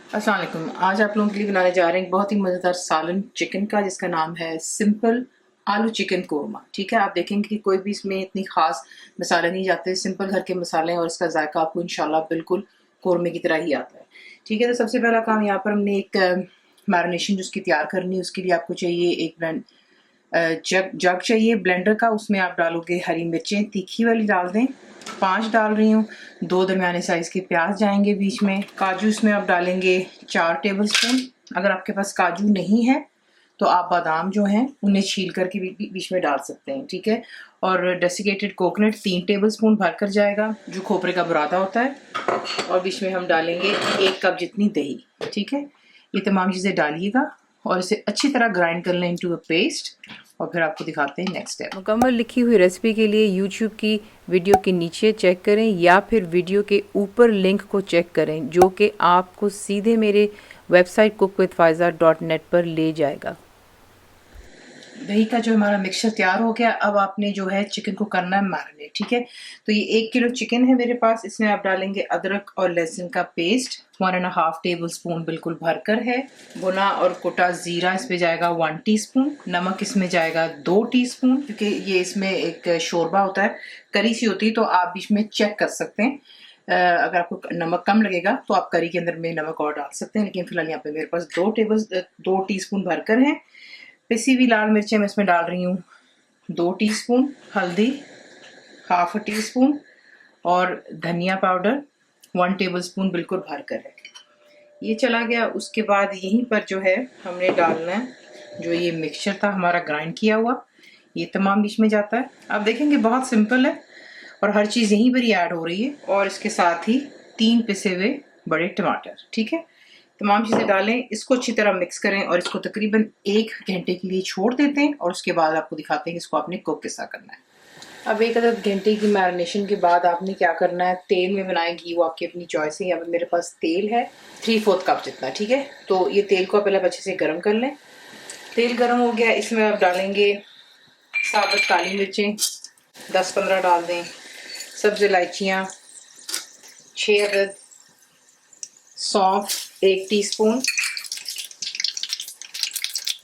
अस्सलाम वालेकुम। आज आप लोगों के लिए बनाने जा रहे हैं एक बहुत ही मज़ेदार सालन चिकन का, जिसका नाम है सिंपल आलू चिकन कोरमा। ठीक है, आप देखेंगे कि कोई भी इसमें इतनी ख़ास मसाले नहीं जाते, सिंपल घर के मसाले हैं और इसका जायका आपको इंशाल्लाह बिल्कुल कोरमे की तरह ही आता है। ठीक है, तो सबसे पहला काम यहाँ पर हमने एक मैरिनेशन जो उसकी तैयार करनी है, उसके लिए आपको चाहिए एक जग चाहिए ब्लेंडर का। उसमें आप डालोगे हरी मिर्चें, तीखी वाली डाल दें, 5 डाल रही हूँ। 2 दरमियाने साइज़ के प्याज जाएंगे बीच में। काजू इसमें आप डालेंगे 4 टेबल स्पून। अगर आपके पास काजू नहीं है तो आप बादाम जो हैं उन्हें छील करके बीच में डाल सकते हैं। ठीक है, और डेसिकेटेड कोकोनट 3 टेबल स्पून भर कर जाएगा, जो खोपरे का बुरादा होता है। और बीच में हम डालेंगे 1 कप जितनी दही। ठीक है, ये तमाम चीज़ें डालिएगा और इसे अच्छी तरह ग्राइंड कर लें इनटू अ पेस्ट, और फिर आपको दिखाते हैं नेक्स्ट स्टेप। मुकम्मल लिखी हुई रेसिपी के लिए यूट्यूब की वीडियो के नीचे चेक करें या फिर वीडियो के ऊपर लिंक को चेक करें, जो कि आपको सीधे मेरे वेबसाइट cookWithFaiza.net पर ले जाएगा। दही का जो हमारा मिक्सचर तैयार हो गया, अब आपने जो है चिकन को करना है मैरिनेट। ठीक है, तो ये 1 किलो चिकन है मेरे पास। इसमें आप डालेंगे अदरक और लहसुन का पेस्ट 1.5 टेबल स्पून बिल्कुल भरकर है। भुना और कुटा जीरा इसमें जाएगा 1 टीस्पून। नमक इसमें जाएगा 2 टीस्पून, क्योंकि ये इसमें एक शोरबा होता है, करी सी होती है, तो आप बीच में चेक कर सकते हैं। अगर आपको नमक कम लगेगा तो आप करी के अंदर में नमक और डाल सकते हैं, लेकिन फिलहाल यहाँ पे मेरे पास 2 टीस्पून भरकर है। पिसी हुई लाल मिर्चें मैं इसमें डाल रही हूँ 2 टीस्पून। हल्दी 1/2 टीस्पून और धनिया पाउडर 1 टेबलस्पून बिल्कुल भरकर है। ये चला गया। उसके बाद यहीं पर जो है हमने डालना है जो ये मिक्सचर था हमारा ग्राइंड किया हुआ, ये तमाम बीच में जाता है। आप देखेंगे बहुत सिंपल है और हर चीज़ यहीं पर ही ऐड हो रही है, और इसके साथ ही 3 पिसे हुए बड़े टमाटर। ठीक है, तमाम चीज़ें डालें, इसको अच्छी तरह मिक्स करें और इसको तकरीबन 1 घंटे के लिए छोड़ देते हैं, और उसके बाद आपको दिखाते हैं कि इसको आपने कुक किस तरह करना है। अब 1 आधा घंटे की मैरिनेशन के बाद आपने क्या करना है, तेल में बनाएं, घी वो आपकी अपनी चॉइस है। यहाँ पे मेरे पास तेल है 3/4 कप जितना। ठीक है, तो ये तेल को पहले अच्छे से गर्म कर लें। तेल गर्म हो गया, इसमें आप डालेंगे साबुत काली मिर्चें 10-15 डाल दें, सब्ज़ इलायचियाँ 6 अदद, सौंफ 1 टीस्पून,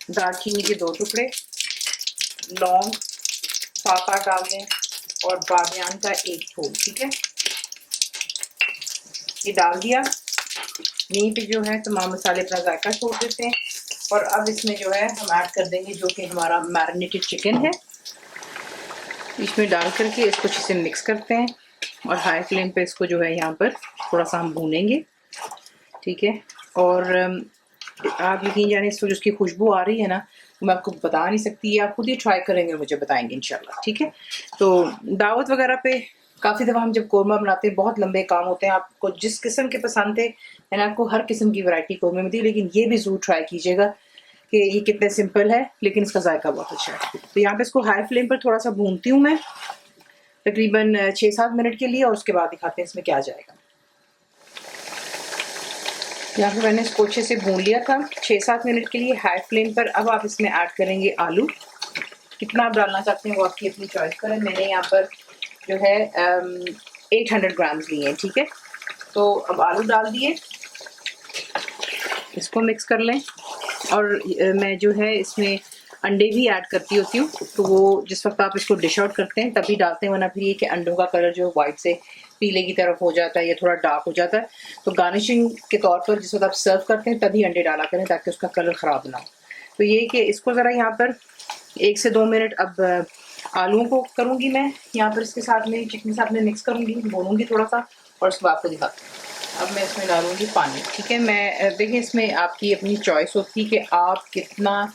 दालचीनी के 2 टुकड़े, लौंग 7-8 डाल दें, और बादियान का 1 फूल। ठीक है, ये डाल दिया। यहीं पे जो है तमाम मसाले अपना जायका छोड़ देते हैं, और अब इसमें जो है हम ऐड कर देंगे जो कि हमारा मैरिनेटेड चिकन है। इसमें डाल करके इसको अच्छे से मिक्स करते हैं, और हाई फ्लेम पे इसको जो है यहाँ पर थोड़ा सा हम भूनेंगे। ठीक है, और आप यकीन जाने इसको जो उसकी खुशबू आ रही है ना, मैं आपको बता नहीं सकती, आप खुद ही ट्राई करेंगे, मुझे बताएंगे इंशाल्लाह। ठीक है, तो दावत वगैरह पे काफ़ी दफ़ा हम जब कोरमा बनाते हैं, बहुत लंबे काम होते हैं, आपको जिस किस्म के पसंद थे मैंने आपको हर किस्म की वैरायटी कोरमे में दी, लेकिन ये भी ज़रूर ट्राई कीजिएगा कि ये कितने सिंपल है लेकिन इसका जायका बहुत अच्छा है। तो यहाँ पे इसको हाई फ्लेम पर थोड़ा सा भूनती हूँ मैं तकरीबन 6-7 मिनट के लिए, और उसके बाद दिखाते हैं इसमें क्या जाएगा। यहाँ पे मैंने इसको अच्छे से भून लिया था 6-7 मिनट के लिए हाई फ्लेम पर। अब आप इसमें ऐड करेंगे आलू। कितना आप डालना चाहते हैं वो आपकी अपनी चॉइस करें। मैंने यहाँ पर जो है 800 ग्राम्स लिए हैं। ठीक है, तो अब आलू डाल दिए, इसको मिक्स कर लें। और मैं जो है इसमें अंडे भी ऐड करती होती हूँ, तो वो जिस वक्त आप इसको डिश आउट करते हैं तभी डालते हैं, वरना फिर ये कि अंडों का कलर जो वाइट से पीले की तरफ हो जाता है या थोड़ा डार्क हो जाता है। तो गार्निशिंग के तौर पर जिस वक्त आप सर्व करते हैं तभी अंडे डाला करें, ताकि उसका कलर ख़राब ना हो। तो ये कि इसको ज़रा यहाँ पर 1 से 2 मिनट अब आलूओं को करूँगी मैं यहाँ पर इसके साथ में चिकन के साथ में मिक्स करूँगी, भूनूँगी थोड़ा सा, और उसके बाद आपको दिखाती हूँ। अब मैं इसमें डालूँगी पानी। ठीक है, मैं देखिए इसमें आपकी अपनी चॉइस होती है कि आप कितना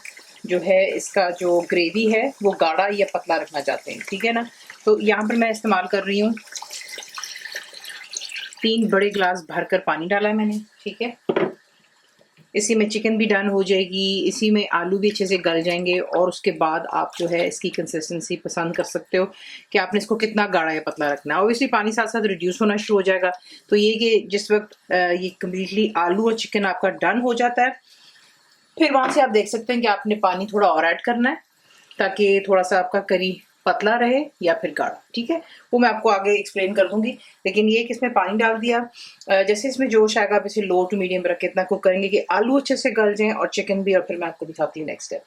जो है इसका जो ग्रेवी है वो गाढ़ा या पतला रखना चाहते हैं। ठीक है ना, तो यहाँ पर मैं इस्तेमाल कर रही हूँ 3 बड़े गिलास भरकर पानी डाला है मैंने। ठीक है, इसी में चिकन भी डन हो जाएगी, इसी में आलू भी अच्छे से गल जाएंगे, और उसके बाद आप जो है इसकी कंसिस्टेंसी पसंद कर सकते हो कि आपने इसको कितना गाढ़ा या पतला रखना है। ऑब्वियसली पानी साथ साथ रिड्यूस होना शुरू हो जाएगा, तो ये कि जिस वक्त ये कम्प्लीटली आलू और चिकन आपका डन हो जाता है, फिर वहाँ से आप देख सकते हैं कि आपने पानी थोड़ा और ऐड करना है, ताकि थोड़ा सा आपका करी पतला रहे या फिर गाढ़ा, ठीक है, वो मैं आपको आगे एक्सप्लेन कर दूंगी। लेकिन ये कि इसमें पानी डाल दिया, जैसे इसमें जोश आएगा आप इसे लो टू मीडियम रख के इतना कुक करेंगे कि आलू अच्छे से गल जाएं और चिकन भी, और फिर मैं आपको दिखाती हूँ नेक्स्ट स्टेप।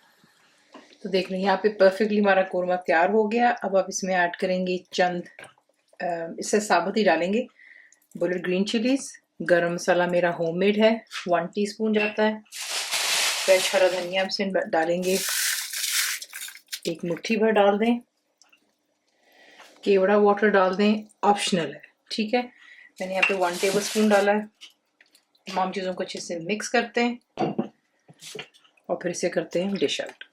तो देख लें यहाँ पे परफेक्टली हमारा कोरमा तैयार हो गया। अब आप इसमें ऐड करेंगे चंद, इससे साबुत ही डालेंगे, बुलेट ग्रीन चिलीज। गरम मसाला मेरा होममेड है, 1 टीस्पून जाता है। फ्रेश हरा धनिया से डालेंगे, 1 मुट्ठी भर डाल दें। केवड़ा वाटर डाल दें, ऑप्शनल है, ठीक है। मैंने यहाँ पे 1 टेबलस्पून डाला है। तमाम चीज़ों को अच्छे से मिक्स करते हैं और फिर इसे करते हैं डिश आउट।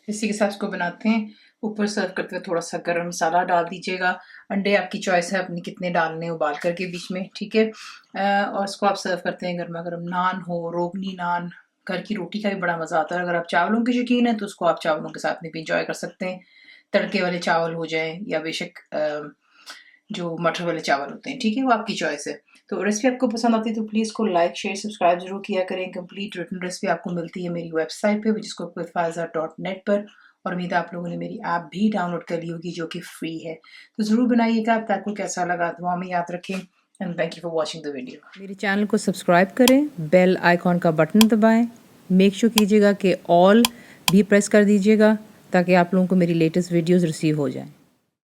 इसी के साथ इसको बनाते हैं। ऊपर सर्व करते हुए थोड़ा सा गरम मसाला डाल दीजिएगा। अंडे आपकी चॉइस है अपनी कितने डालने हैं उबाल करके बीच में, ठीक है। और इसको आप सर्व करते हैं गर्मा गर्म, नान हो, रोगनी नान, घर की रोटी का भी बड़ा मज़ा आता है। अगर आप चावलों के शौकीन हैं तो उसको आप चावलों के साथ में भी इंजॉय कर सकते हैं। तड़के वाले चावल हो जाएं या बेशक जो मटर वाले चावल होते हैं, ठीक है, वो आपकी चॉइस है। तो रेसिपी आपको पसंद आती है तो प्लीज़ को लाइक शेयर सब्सक्राइब जरूर किया करें। कंप्लीट रिटन रेसिपी आपको मिलती है मेरी वेबसाइट पे www.faza.net पर, और उम्मीद है आप लोगों ने मेरी ऐप भी डाउनलोड कर ली होगी जो कि फ्री है। तो ज़रूर बनाइएगा। आपको कैसा लगा दुआ में याद रखें, and thank you for watching the video. मेरे चैनल को सब्सक्राइब करें, बेल आइकॉन का बटन दबाएं, मेक श्योर कीजिएगा कि ऑल भी प्रेस कर दीजिएगा ताकि आप लोगों को मेरी लेटेस्ट वीडियोज़ रिसीव हो जाएँ।